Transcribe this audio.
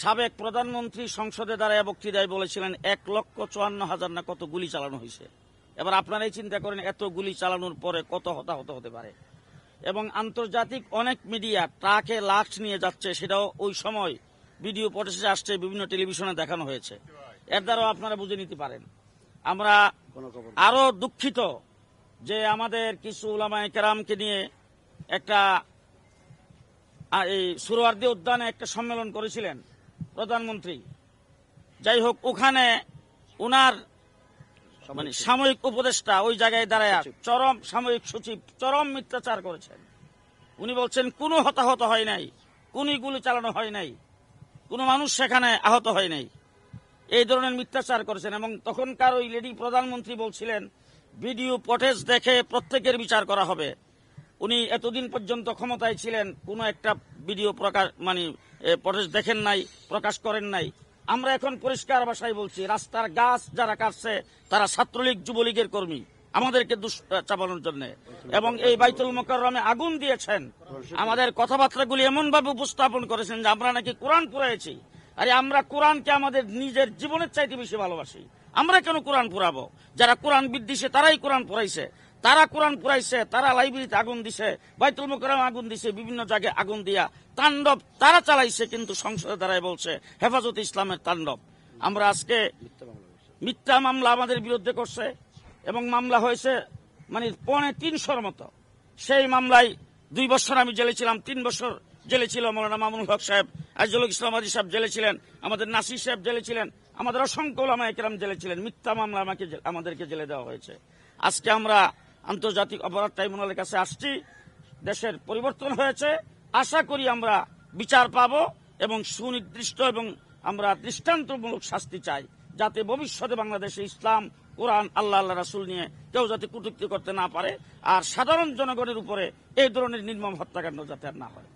সাবেক প্রধানমন্ত্রী সংসদে দাঁড়ায় বক্তৃতায় বলেছিলেন 1,54,000 না কত গুলি চালানো হয়েছে। এবার আপনারাই চিন্তা করেন এত গুলি চালানোর পরে কত হতাহত হতে পারে। এবং আন্তর্জাতিক অনেক মিডিয়া ট্রাকে লাশ নিয়ে যাচ্ছে, সেটাও ওই সময় ভিডিও ফুটেজে আসছে, বিভিন্ন টেলিভিশনে দেখানো হয়েছে। এর দ্বারাও আপনারা বুঝে নিতে পারেন। আমরা আরো দুঃখিত যে আমাদের কিছু উলামায়ে কেরামকে নিয়ে একটা এই সুরওয়ার্দী উদ্যানে একটা সম্মেলন করেছিলেন প্রধানমন্ত্রী। যাই হোক, ওখানে উনার মানে সাময়িক উপদেষ্টা ওই জায়গায় দাঁড়ায় চরম সাময়িক সচিব চরম মিথ্যাচার করেছেন। উনি বলছেন কোনো হতাহত হয় নাই, কোন গুলি চালানো হয় নাই, কোনো মানুষ সেখানে আহত হয় নাই, এই ধরনের মিথ্যাচার করেছেন। এবং তখনকার ওই লেডি প্রধানমন্ত্রী বলছিলেন ভিডিও ফুটেজ দেখে প্রত্যেকের বিচার করা হবে। উনি এতদিন পর্যন্ত ক্ষমতায় ছিলেন, কোনো একটা ভিডিও প্রকাশ মানে ফুটেজ দেখেন নাই, প্রকাশ করেন নাই। আমরা এখন পরিষ্কার ভাষায় বলছি, রাস্তার গাছ যারা কাটছে তারা ছাত্রলীগ যুবলীগের কর্মী, আমাদেরকে চাপানোর জন্য। এবং এই বাইতুল মোকাররমে আগুন দিয়েছেন, আমাদের কথাবার্তাগুলি এমন ভাবে উপস্থাপন করেছেন যে আমরা নাকি কোরআন পুরাইছি। আরে আমরা কোরআনকে আমাদের নিজের জীবনের চাইতে বেশি ভালোবাসি, আমরা কেন কোরআন পুরাবো? যারা কোরআন বিদ্বেষী তারাই কোরআন পুরাইছে, তারা কোরআন পুরাইছে, তারা লাইব্রেরিতে আগুন দিছে, বাইতুল মোকাররমে আগুন দিছে, বিভিন্ন জায়গায় আগুন দিয়া তাণ্ডব তারা চালাইছে। কিন্তু সংসদে দাঁড়ায় বলছে হেফাজতে ইসলামের তাণ্ডব। আমরা আজকে মিথ্যা মামলা আমাদের বিরুদ্ধে করছে এবং মামলা হয়েছে মানে 350 মতো। সেই মামলায় 2 বছর আমি জেলে ছিলাম, 3 বছর জেলে ছিল মৌলানা মামুনুল হক সাহেব, আজিজুল ইসলাম আদি সাহেব জেলে ছিলেন, আমাদের নাসির সাহেব জেলে ছিলেন, আমাদের অসংখ্য উলামায়ে কেরাম জেলে ছিলেন। মিথ্যা মামলা আমাদেরকে জেলে দেওয়া হয়েছে। আজকে আমরা আন্তর্জাতিক অপরাধ ট্রাইব্যুনালের কাছে আসছি, দেশের পরিবর্তন হয়েছে, আশা করি আমরা বিচার পাব এবং সুনির্দিষ্ট এবং আমরা দৃষ্টান্তমূলক শাস্তি চাই, যাতে ভবিষ্যতে বাংলাদেশে ইসলাম, কোরআন, আল্লাহ রাসূল নিয়ে কেউ যাতে কটূক্তি করতে না পারে, আর সাধারণ জনগণের উপরে এই ধরনের নির্মম হত্যাকাণ্ড যাতে আর না হয়।